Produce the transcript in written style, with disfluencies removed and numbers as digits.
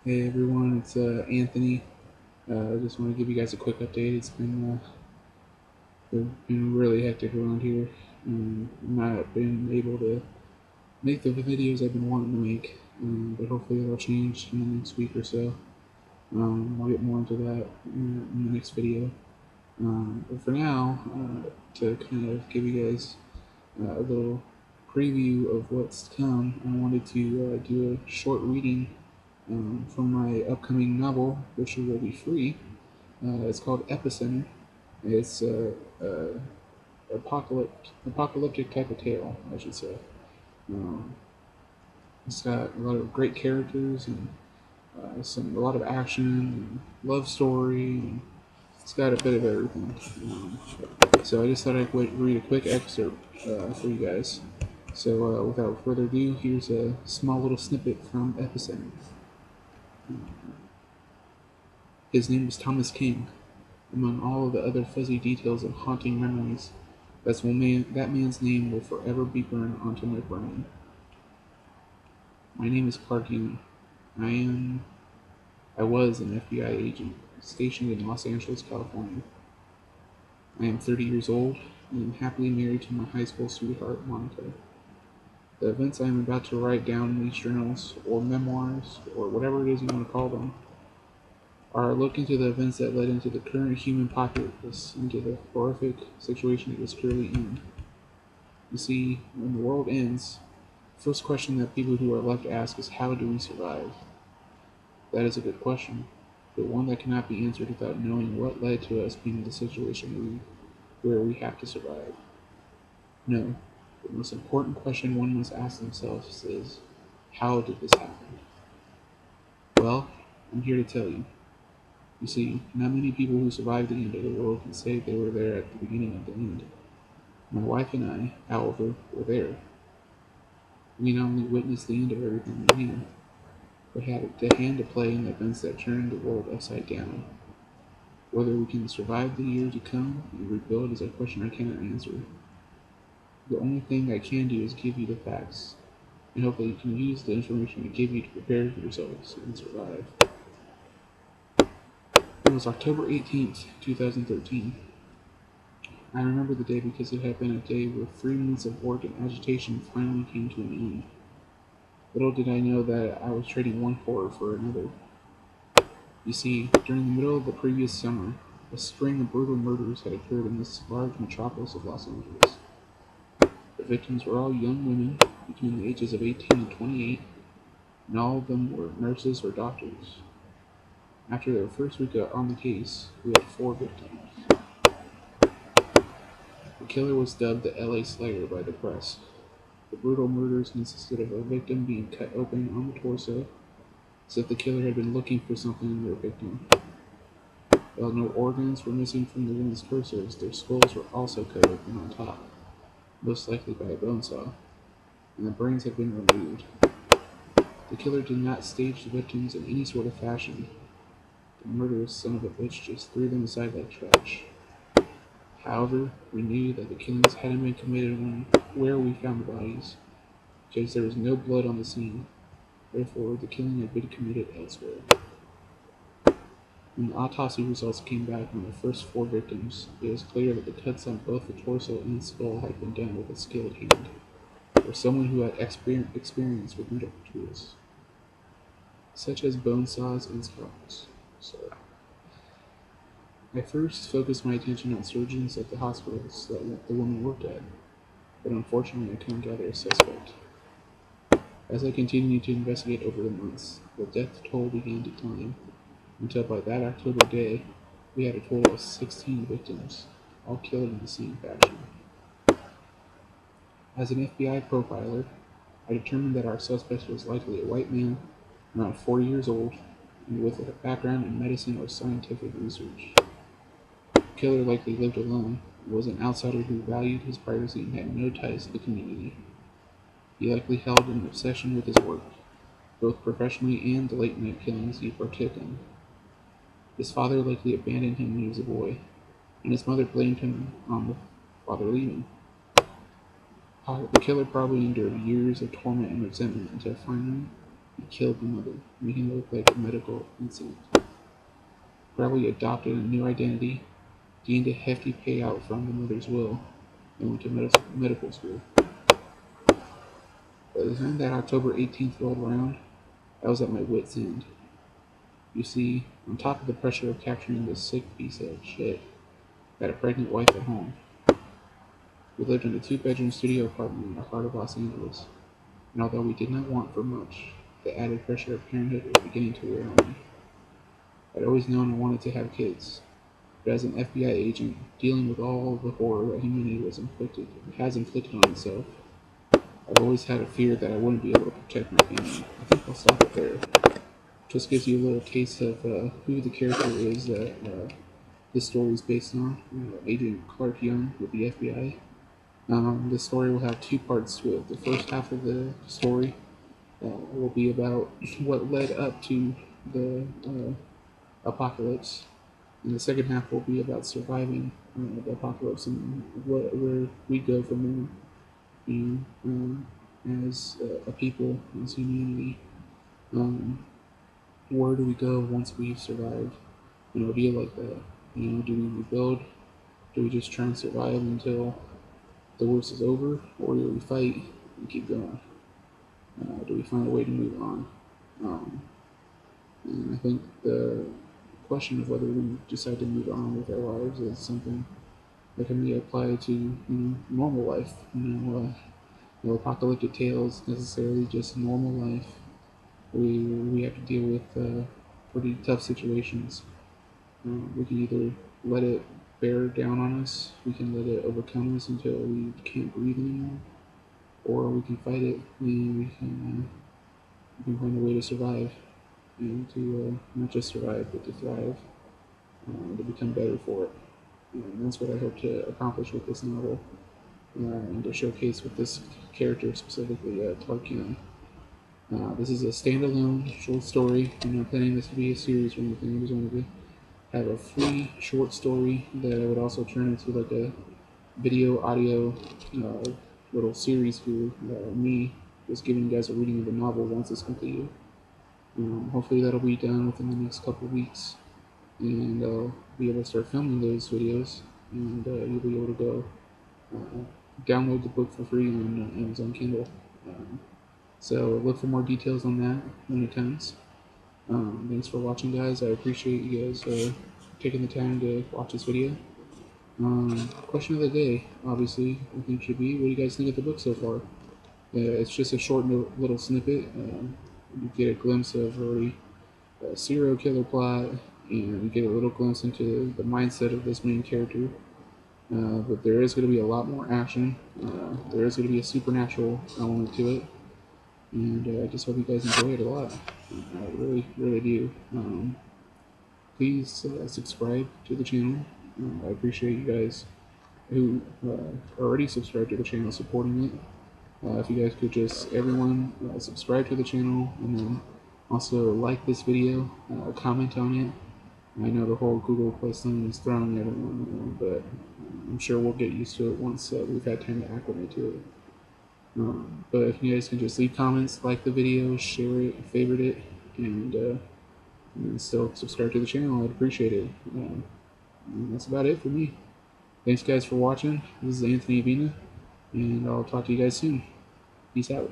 Hey everyone, it's Anthony. I just want to give you guys a quick update. It's been really hectic around here. I've not been able to make the videos I've been wanting to make, but hopefully that'll change in the next week or so. I'll get more into that in the next video. But for now, to kind of give you guys a little preview of what's to come, I wanted to do a short reading from my upcoming novel, which will be free. It's called Epicenter. It's a apocalyptic type of tale, I should say. Um, it's got a lot of great characters and a lot of action and love story. And it's got a bit of everything. So I just thought I'd read a quick excerpt for you guys. So without further ado, here's a small little snippet from Epicenter. His name was Thomas King. Among all of the other fuzzy details and haunting memories, that man's name will forever be burned onto my brain. My name is Clark Ewing. I was an FBI agent stationed in Los Angeles, California. I am 30 years old and am happily married to my high school sweetheart, Monica. The events I am about to write down in these journals, or memoirs, or whatever it is you want to call them, are a look into the events that led into the current human populace, into the horrific situation it is currently in. You see, when the world ends, the first question that people who are left ask is, how do we survive? That is a good question, but one that cannot be answered without knowing what led to us being in the situation where we have to survive. No, the most important question one must ask themselves is, how did this happen? Well, I'm here to tell you. You see, not many people who survived the end of the world can say they were there at the beginning of the end. My wife and I, however, were there. We not only witnessed the end of everything we knew, but had a hand to play in the events that turned the world upside down. Whether we can survive the year to come and rebuild is a question I cannot answer. The only thing I can do is give you the facts, and hope that you can use the information I give you to prepare yourselves and survive. It was October 18th, 2013. I remember the day because it had been a day where 3 months of work and agitation finally came to an end. Little did I know that I was trading one horror for another. You see, during the middle of the previous summer, a string of brutal murders had occurred in this large metropolis of Los Angeles. The victims were all young women between the ages of 18 and 28, and all of them were nurses or doctors. After their first week on the case, we had 4 victims. The killer was dubbed the LA Slayer by the press. The brutal murders consisted of a victim being cut open on the torso, as if the killer had been looking for something in their victim. While no organs were missing from the women's torsos, their skulls were also cut open on top, most likely by a bone saw, and the brains had been removed. The killer did not stage the victims in any sort of fashion. The murderous son of a bitch just threw them aside like trash. However, we knew that the killings hadn't been committed on where we found the bodies, because there was no blood on the scene. Therefore, the killing had been committed elsewhere. When the autopsy results came back on the first 4 victims, it was clear that the cuts on both the torso and skull had been done with a skilled hand, or someone who had experience with medical tools, such as bone saws and scalpels. So, I first focused my attention on surgeons at the hospitals that the woman worked at, but unfortunately I couldn't gather a suspect. As I continued to investigate over the months, the death toll began to climb, until by that October day, we had a total of 16 victims, all killed in the same fashion. As an FBI profiler, I determined that our suspect was likely a white man, around 40 years old, and with a background in medicine or scientific research. The killer likely lived alone, and was an outsider who valued his privacy and had no ties to the community. He likely held an obsession with his work, both professionally and the late-night killings he partook in. His father likely abandoned him when he was a boy, and his mother blamed him on the father leaving. The killer probably endured years of torment and resentment until finally He killed the mother, making it look like a medical incident. Probably adopted a new identity, gained a hefty payout from the mother's will, and went to medical school. By the time that October 18th rolled around, I was at my wit's end. You see, on top of the pressure of capturing this sick piece of shit, I had a pregnant wife at home. We lived in a 2-bedroom studio apartment in the heart of Los Angeles, and although we did not want for much, the added pressure of parenthood was beginning to wear on me. I'd always known I wanted to have kids, but as an FBI agent, dealing with all the horror that humanity has inflicted on itself, I've always had a fear that I wouldn't be able to protect my family. I think I'll stop it there. Just gives you a little taste of who the character is that this story is based on. Agent Clark Young with the FBI. This story will have 2 parts to it. The first half of the story will be about what led up to the apocalypse, and the second half will be about surviving the apocalypse and where we go from there. As a people, as humanity. Um, where do we go once we've survived an ordeal like that? Do we rebuild? Do we just try and survive until the worst is over, or do we fight and keep going? Do we find a way to move on? Um, and I think the question of whether we decide to move on with our lives is something that can be applied to normal life. No apocalyptic tales necessarily, just normal life. We have to deal with pretty tough situations. We can either let it bear down on us, we can let it overcome us until we can't breathe anymore, or we can fight it and we can find a way to survive and to not just survive but to thrive, to become better for it. And that's what I hope to accomplish with this novel, and to showcase with this character specifically, Clark Young. This is a standalone short story. I'm not planning this to be a series or anything. I just wanted to have a free short story that I would also turn into like a video, audio, little series for me, just giving you guys a reading of the novel once it's completed. Hopefully that'll be done within the next couple of weeks, and I'll be able to start filming those videos, and you'll be able to go download the book for free on Amazon Kindle. So look for more details on that when it comes. Thanks for watching, guys. I appreciate you guys taking the time to watch this video. Question of the day, obviously, I think should be, what do you guys think of the book so far? It's just a short little snippet. You get a glimpse of a serial killer plot, and you get a little glimpse into the mindset of this main character. But there is going to be a lot more action. There is going to be a supernatural element to it. And I just hope you guys enjoy it a lot. I really, really do. Please subscribe to the channel. I appreciate you guys who already subscribed to the channel supporting it. If you guys could just, everyone, subscribe to the channel, and then also like this video, comment on it. I know the whole Google Plus thing is throwing everyone, but I'm sure we'll get used to it once we've had time to acclimate to it. But if you guys can just leave comments, like the video, share it, favorite it, and still subscribe to the channel, I'd appreciate it. And that's about it for me. Thanks, guys, for watching. This is Anthony Avina, and I'll talk to you guys soon. Peace out.